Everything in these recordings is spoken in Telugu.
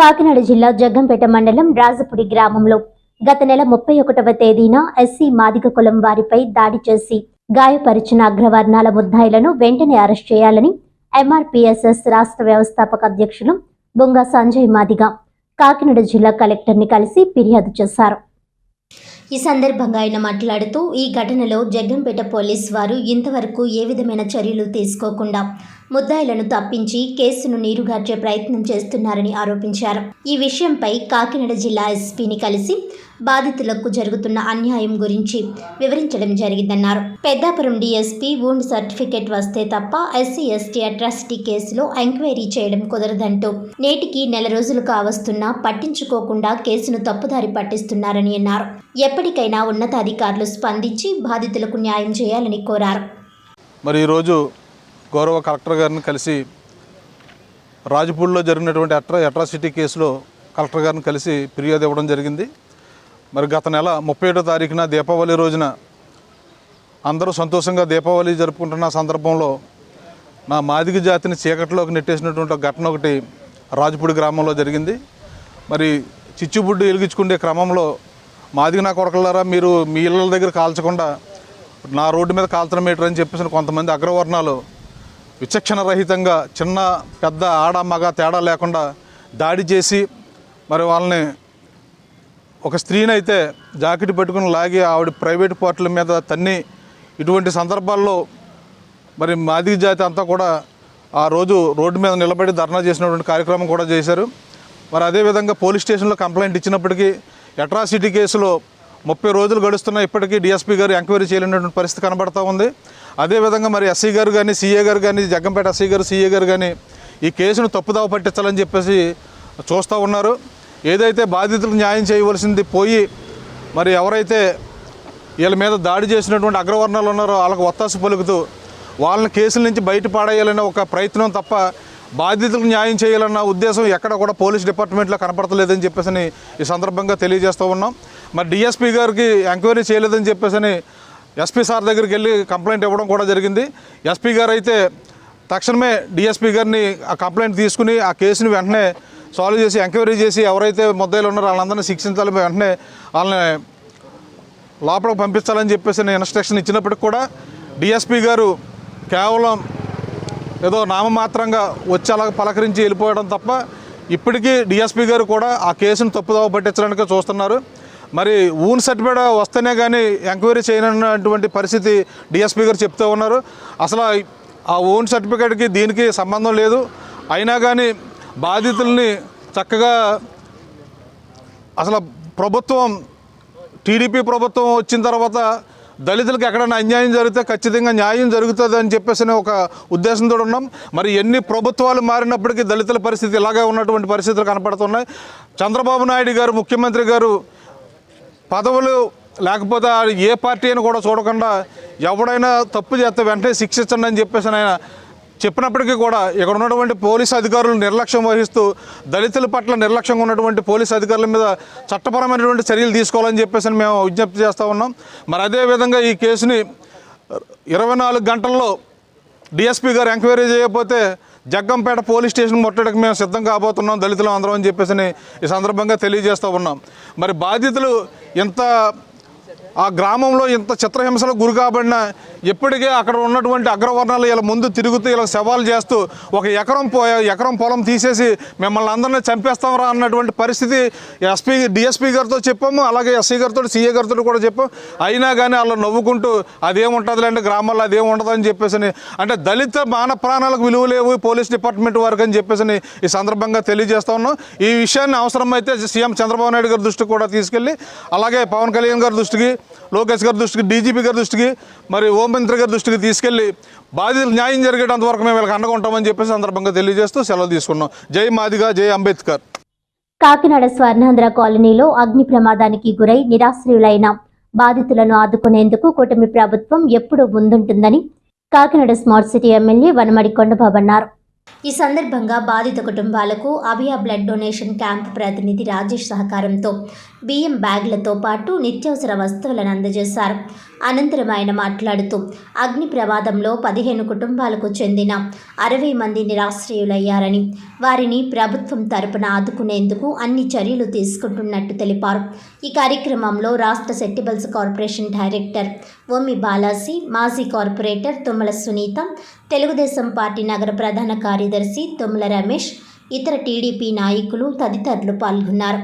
కాకినాడ జిల్లా జగ్గంపేట మండలం రాజపుడి గ్రామంలో గత నెల 31వ తేదీన ఎస్సీ మాదిగ కులం వారిపై దాడి చేసి గాయపరిచిన అగ్రవర్ణాల ముద్దాయిలను వెంటనే అరెస్ట్ చేయాలని ఎంఆర్పీఎస్ఎస్ రాష్ట్ర వ్యవస్థాపక అధ్యక్షులు బొంగ సంజయ్ మాదిగ కాకినాడ జిల్లా కలెక్టర్ని కలిసి ఫిర్యాదు చేశారు. ఈ సందర్భంగా ఆయన మాట్లాడుతూ ఈ ఘటనలో జగ్గంపేట పోలీస్ వారు ఇంతవరకు ఏ విధమైన చర్యలు తీసుకోకుండా ముద్దాయిలను తప్పించి కేసును నీరుగార్చే ప్రయత్నం చేస్తున్నారని ఆరోపించారు. ఈ విషయంపై కాకినాడ జిల్లా ఎస్పీని కలిసి బాధితులకు జరుగుతున్న అన్యాయం గురించి వివరించడం జరిగిందన్నారు. పెద్దాపురం డీఎస్పీ వూండ్ సర్టిఫికేట్ వస్తే తప్ప ఎస్సీ ఎస్టీ అట్రాసిటీ కేసులో ఎంక్వైరీ చేయడం కుదరదంటూ నేటికి నెల రోజులు కావస్తున్నా పట్టించుకోకుండా కేసును తప్పుదారి పట్టిస్తున్నారని అన్నారు. ఎప్పటికైనా ఉన్నతాధికారులు స్పందించి బాధితులకు న్యాయం చేయాలని కోరారు. మరి ఈరోజు గౌరవ కలెక్టర్ గారిని కలిసి రాజపూడిలో జరిగినటువంటి అట్రాసిటీ కేసులో కలెక్టర్ గారిని కలిసి ఫిర్యాదు ఇవ్వడం జరిగింది. మరి గత నెల 31వ తారీఖున దీపావళి రోజున అందరూ సంతోషంగా దీపావళి జరుపుకుంటున్న సందర్భంలో నా మాదిగ జాతిని చీకటిలోకి నెట్టేసినటువంటి ఘటన ఒకటి రాజపూడి గ్రామంలో జరిగింది. మరి చిచ్చుబుడ్డు వెలిగించుకునే క్రమంలో మాదిగ నా కొడకలారా మీరు మీ ఇళ్ళ దగ్గర కాల్చకుండా నా రోడ్డు మీద కాల్చడం ఏంటని అని చెప్పేసి కొంతమంది అగ్రవర్ణాలు విచక్షణ రహితంగా చిన్న పెద్ద ఆడ మగ తేడా లేకుండా దాడి చేసి మరి వాళ్ళని ఒక స్త్రీని అయితే జాకెట్ పెట్టుకుని లాగి ఆవిడ ప్రైవేట్ పార్టీల మీద తన్ని ఇటువంటి సందర్భాల్లో మరి మాదిగ జాతి అంతా కూడా ఆ రోజు రోడ్డు మీద నిలబడి ధర్నా చేసినటువంటి కార్యక్రమం కూడా చేశారు. మరి అదేవిధంగా పోలీస్ స్టేషన్లో కంప్లైంట్ ఇచ్చినప్పటికీ అట్రాసిటీ కేసులో 30 రోజులు గడుస్తున్నా ఇప్పటికీ డిఎస్పీ గారు ఎంక్వైరీ చేయలేనటువంటి పరిస్థితి కనబడుతూ ఉంది. అదేవిధంగా మరి ఎస్సీ గారు కానీ సీఏ గారు కానీ జగ్గంపేట ఎస్సీ గారు సీఏ గారు కానీ ఈ కేసును తప్పుదావ పట్టించాలని చెప్పేసి చూస్తూ ఉన్నారు. ఏదైతే బాధితులకు న్యాయం చేయవలసింది పోయి మరి ఎవరైతే వీళ్ళ మీద దాడి చేసినటువంటి అగ్రవర్ణాలు ఉన్నారో వాళ్ళకు ఒత్తాసు పలుకుతూ వాళ్ళని కేసుల నుంచి బయట పాడేయాలనే ఒక ప్రయత్నం తప్ప బాధితులకు న్యాయం చేయాలన్న ఉద్దేశం ఎక్కడ కూడా పోలీస్ డిపార్ట్మెంట్లో కనపడతలేదని చెప్పేసి ఈ సందర్భంగా తెలియజేస్తూ ఉన్నాం. మరి డిఎస్పీ గారికి ఎంక్వైరీ చేయలేదని చెప్పేసి ఎస్పీ సార్ దగ్గరికి వెళ్ళి కంప్లైంట్ ఇవ్వడం కూడా జరిగింది. ఎస్పీ గారు అయితే తక్షణమే డిఎస్పీ గారిని ఆ కంప్లైంట్ తీసుకుని ఆ కేసుని వెంటనే సాల్వ్ చేసి ఎంక్వైరీ చేసి ఎవరైతే ముద్దాయిలు ఉన్నారో వాళ్ళందరినీ శిక్షించాలి, వెంటనే వాళ్ళని లోపలికి పంపించాలని చెప్పేసి ఇన్స్ట్రక్షన్ ఇచ్చినప్పటికి కూడా డిఎస్పీ గారు కేవలం ఏదో నామమాత్రంగా వచ్చి అలా పలకరించి వెళ్ళిపోవడం తప్ప ఇప్పటికీ డిఎస్పీ గారు కూడా ఆ కేసును తప్పుదోవ పట్టించడానికే చూస్తున్నారు. మరి ఊన్ సర్టిఫికేట్ వస్తేనే కానీ ఎంక్వైరీ చేయనటువంటి పరిస్థితి డిఎస్పీ గారు చెప్తూ ఉన్నారు. అసలు ఆ ఓన్ సర్టిఫికేట్కి దీనికి సంబంధం లేదు. అయినా కానీ బాధితుల్ని చక్కగా అసలు ప్రభుత్వం టీడీపీ ప్రభుత్వం వచ్చిన తర్వాత దళితులకు ఎక్కడైనా అన్యాయం జరిగితే ఖచ్చితంగా న్యాయం జరుగుతుంది అని చెప్పేసి ఒక ఉద్దేశంతో ఉన్నాం. మరి ఎన్ని ప్రభుత్వాలు మారినప్పటికీ దళితుల పరిస్థితి ఇలాగే ఉన్నటువంటి పరిస్థితులు కనపడుతున్నాయి. చంద్రబాబు నాయుడు గారు ముఖ్యమంత్రి గారు పదవులు లేకపోతే ఏ పార్టీ అని కూడా చూడకుండా ఎవడైనా తప్పు చేస్తే వెంటనే శిక్షించండి అని చెప్పేసి ఆయన చెప్పినప్పటికీ కూడా ఇక్కడ ఉన్నటువంటి పోలీసు అధికారులు నిర్లక్ష్యం వహిస్తూ దళితుల పట్ల నిర్లక్ష్యంగా ఉన్నటువంటి పోలీసు అధికారుల మీద చట్టపరమైనటువంటి చర్యలు తీసుకోవాలని చెప్పేసి మేము విజ్ఞప్తి చేస్తూ ఉన్నాం. మరి అదేవిధంగా ఈ కేసుని 24 గంటల్లో డిఎస్పీ గారు ఎంక్వైరీ చేయకపోతే జగ్గంపేట పోలీస్ స్టేషన్ ముట్టడికి మేము సిద్ధం కాబోతున్నాం దళితులు అందరం అని చెప్పేసి ఈ సందర్భంగా తెలియజేస్తూ ఉన్నాం. మరి బాధితులు ఇంత ఆ గ్రామంలో ఇంత చిత్రహింసలకు గురి కాబడిన ఇప్పటికే అక్కడ ఉన్నటువంటి అగ్రవర్ణాలు ఇలా ముందు తిరుగుతూ ఇలా సవాల్ చేస్తూ ఒక ఎకరం పొలం తీసేసి మిమ్మల్ని అందరినీ చంపేస్తామరా అన్నటువంటి పరిస్థితి డిఎస్పీ గారితో చెప్పాము, అలాగే ఎస్సీ గారితో సీఏ గారితో కూడా చెప్పాము. అయినా కానీ వాళ్ళు నవ్వుకుంటూ అదేముంటుందిలేండి గ్రామాల్లో అదేముండదు అని చెప్పేసి అంటే దళిత మాన ప్రాణాలకు విలువ లేవు పోలీస్ డిపార్ట్మెంట్ వారికి అని చెప్పేసి ఈ సందర్భంగా తెలియజేస్తూ ఉన్నాం. ఈ విషయాన్ని అవసరమైతే సీఎం చంద్రబాబు నాయుడు గారి దృష్టికి కూడా తీసుకెళ్ళి అలాగే పవన్ కళ్యాణ్ గారి దృష్టికి, లోకేష్ గారి దృష్టికి, డీజీపీ గారి దృష్టికి, మరి హోంమంత్రి గారి దృష్టికి తీసుకెళ్లి బాధితులు న్యాయం జరిగేటంత వరకు మేము వీళ్ళకి అండగా ఉంటామని చెప్పేసి సందర్భంగా తెలియజేస్తూ సెలవు తీసుకున్నాం. జై మాదిగ, జై అంబేద్కర్. కాకినాడ స్వర్ణాంధ్ర కాలనీలో అగ్ని ప్రమాదానికి గురై నిరాశ్రయులైన బాధితులను ఆదుకునేందుకు కూటమి ప్రభుత్వం ఎప్పుడూ ముందుంటుందని Kakinada smart city MLA Vanamadi Kondababu అన్నారు. ఈ సందర్భంగా బాధిత కుటుంబాలకు అభయ బ్లడ్ డొనేషన్ క్యాంప్ ప్రతినిధి రాజేష్ సహకారంతో బియ్యం బ్యాగులతో పాటు నిత్యావసర వస్తువులను అందజేశారు. అనంతరం ఆయన మాట్లాడుతూ అగ్ని ప్రమాదంలో 15 కుటుంబాలకు చెందిన 60 మంది నిరాశ్రయులయ్యారని, వారిని ప్రభుత్వం తరపున ఆదుకునేందుకు అన్ని చర్యలు తీసుకుంటున్నట్టు తెలిపారు. ఈ కార్యక్రమంలో రాష్ట్ర సెట్టిబుల్స్ కార్పొరేషన్ డైరెక్టర్ ఓమి బాలాజీ, మాజీ కార్పొరేటర్ తుమ్మల సునీత, తెలుగుదేశం పార్టీ నగర ప్రధాన కార్యదర్శి తుమ్మల రమేష్, ఇతర టీడీపీ నాయకులు తదితరులు పాల్గొన్నారు.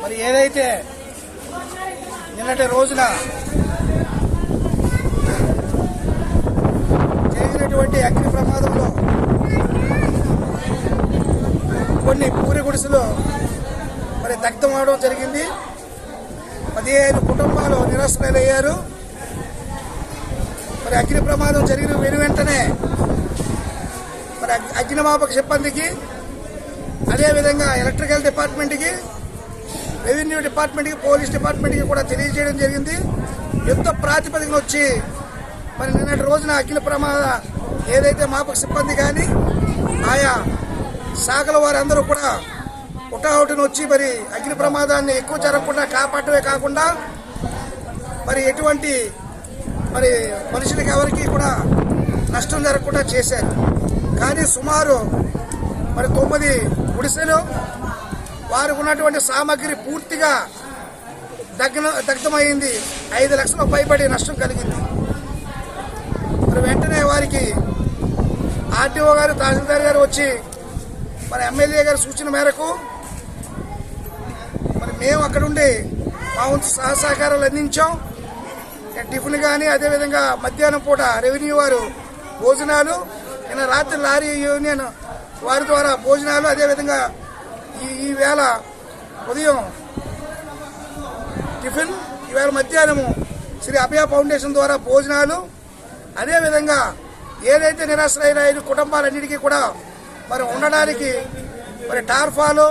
మరి ఏదైతే నిన్నటి రోజున జరిగినటువంటి అగ్ని ప్రమాదంలో కొన్ని పూరి గుడిసెలు మరి దగ్ధం అవడం జరిగింది. 15 కుటుంబాలు నిరాశ్రయులయ్యారు. మరి అగ్ని ప్రమాదం జరిగిన వెంటనే మరి అగ్నిమాపక సిబ్బందికి, అదేవిధంగా ఎలక్ట్రికల్ డిపార్ట్మెంట్కి, రెవెన్యూ డిపార్ట్మెంట్కి, పోలీస్ డిపార్ట్మెంట్కి కూడా తెలియజేయడం జరిగింది. యుద్ధ ప్రాతిపదికన వచ్చి మరి నిన్నటి రోజున అగ్ని ప్రమాద ఏదైతే మాపక సిబ్బంది కానీ ఆయా శాఖల వారందరూ కూడా హుటాహుటిన వచ్చి మరి అగ్ని ప్రమాదాన్ని ఎక్కువ జరగకుండా కాపాడటమే కాకుండా మరి ఎటువంటి మరి మనుషులకి ఎవరికి కూడా నష్టం జరగకుండా చేశారు. కానీ సుమారు మరి 9 గుడిసెలు, వారికి ఉన్నటువంటి సామాగ్రి పూర్తిగా దగ్ధమైంది. 5 లక్షల పైబడి నష్టం కలిగింది. మరి వెంటనే వారికి ఆర్టీఓ గారు, తహసీల్దార్ గారు వచ్చి మరి ఎమ్మెల్యే గారి సూచన మేరకు మరి మేము అక్కడుండి మా వంతు సహకారాలు అందించాం. టిఫిన్ కానీ, అదేవిధంగా మధ్యాహ్నం పూట రెవెన్యూ వారు భోజనాలు, నిన్న రాత్రి లారీ యూనియన్ వారి ద్వారా భోజనాలు, అదేవిధంగా ఈ వేళ ఉదయం టిఫిన్, ఈవేళ మధ్యాహ్నము శ్రీ అభయ ఫౌండేషన్ ద్వారా భోజనాలు, అదేవిధంగా ఏదైతే నిరాశ్రయులైన కుటుంబాలన్నిటికీ కూడా మరి ఉండడానికి మరి టార్ఫాలు,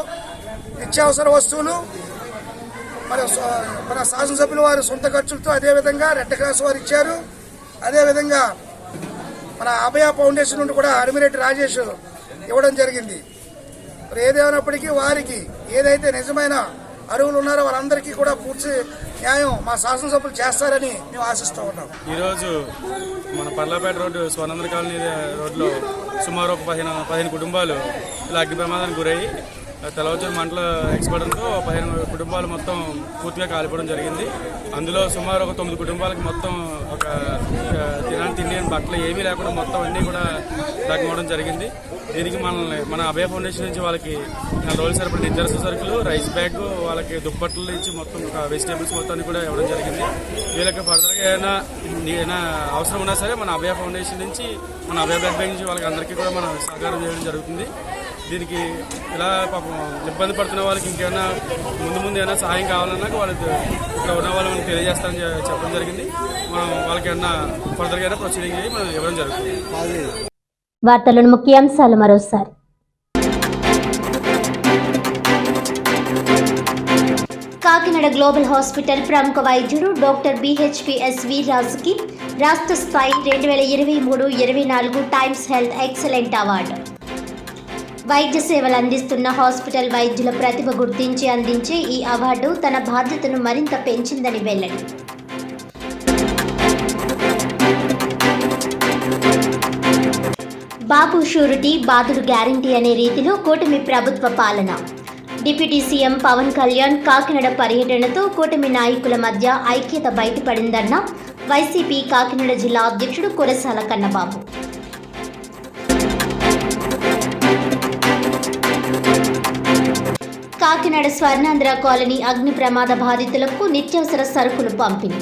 నిత్యావసర వస్తువులు మరి మన శాసనసభ్యులు వారి సొంత ఖర్చులతో, అదేవిధంగా రెడ్ క్రాస్ వారు ఇచ్చారు. అదేవిధంగా మన అభయ ఫౌండేషన్ నుండి కూడా అరిమిరెడ్డి రాజేష్ ఇవ్వడం జరిగింది. మరి ఏదేమైనప్పటికీ వారికి ఏదైతే నిజమైన అర్హులు ఉన్నారో వాళ్ళందరికీ కూడా పూర్తి న్యాయం మా శాసనసభ్యులు చేస్తారని మేము ఆశిస్తూ ఉన్నాం. ఈరోజు మన పర్లాపేట రోడ్డు, స్వర్ణంద్ర కాలనీ రోడ్లో సుమారు ఒక 15 కుటుంబాలు ఇలా అగ్ని ప్రమాదానికి గురయ్యి తెల్లవచ్చూరు మంటలు ఎక్స్పడంతో 15 కుటుంబాలు మొత్తం పూర్తిగా కాలిపోవడం జరిగింది. అందులో సుమారు ఒక 9 కుటుంబాలకు మొత్తం ఒక తిండి బట్టలు ఏమీ లేకుండా మొత్తం అన్నీ కూడా తగ్గడం జరిగింది. దీనికి మన అభయ ఫౌండేషన్ నుంచి వాళ్ళకి 4 రోజులు సరిపడిన నిత్యావసర సరుకులు, రైస్ బ్యాగ్, వాళ్ళకి దుప్పట్లు నుంచి మొత్తం వెజిటేబుల్స్ మొత్తాన్ని కూడా ఇవ్వడం జరిగింది. వీళ్ళకి ఫర్దర్గా ఏదైనా అవసరం ఉన్నా సరే మన అభయ ఫౌండేషన్ నుంచి, మన అభయ బ్లడ్ బ్యాంక్ నుంచి వాళ్ళకి అందరికీ కూడా మనం సహకారం చేయడం జరుగుతుంది. దీనికి ఇలా పాపం ఇబ్బంది పడుతున్న వాళ్ళకి ఇంకేమైనా ముందు ఏమైనా సహాయం కావాలన్నా వాళ్ళకి ఇక్కడ ఉన్న వాళ్ళు మనకు తెలియజేస్తారని చెప్పడం జరిగింది. మనం వాళ్ళకి ఏమన్నా ఫర్దర్గా ప్రొసీడింగ్ చేసి మనం ఇవ్వడం జరుగుతుంది. వార్తలను ముఖ్యాంశాలు మరోసారి. కాకినాడ గ్లోబల్ హాస్పిటల్ ప్రముఖ వైద్యుడు డాక్టర్ BHPS వీర్రాజుకి రాష్ట్ర స్థాయి 2023-24 టైమ్స్ హెల్త్ ఎక్సలెంట్ అవార్డు. వైద్య సేవలు అందిస్తున్న హాస్పిటల్ వైద్యుల ప్రతిభ గుర్తించి అందించే ఈ అవార్డు తన బాధ్యతను మరింత పెంచిందని వెల్లడి. బాబు షూరిటీ బాదుడు గ్యారంటీ అనే రీతిలో కూటమి ప్రభుత్వ పాలన. డిప్యూటీ సీఎం పవన్ కళ్యాణ్ కాకినాడ పర్యటనతో కూటమి నాయకుల మధ్య ఐక్యత బయటపడిందన్న వైసీపీ కాకినాడ జిల్లా అధ్యక్షుడు కురసాల కన్నబాబు. కాకినాడ స్వర్ణాంధ్ర కాలనీ అగ్ని ప్రమాద బాధితులకు నిత్యావసర సరుకులు పంపిణీ.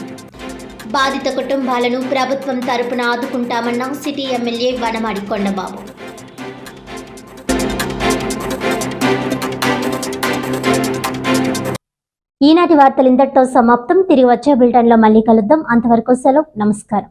బాధిత కుటుంబాలను ప్రభుత్వం తరపున ఆదుకుంటామన్న సిటీ ఎమ్మెల్యే వనమాడి కొండబాబు. ఈనాటి వార్తలు ఇంతటితో సమాప్తం. తిరిగి వచ్చే బులెటిన్లో మళ్ళీ కలుద్దాం. అంతవరకు సెలవు. నమస్కారం.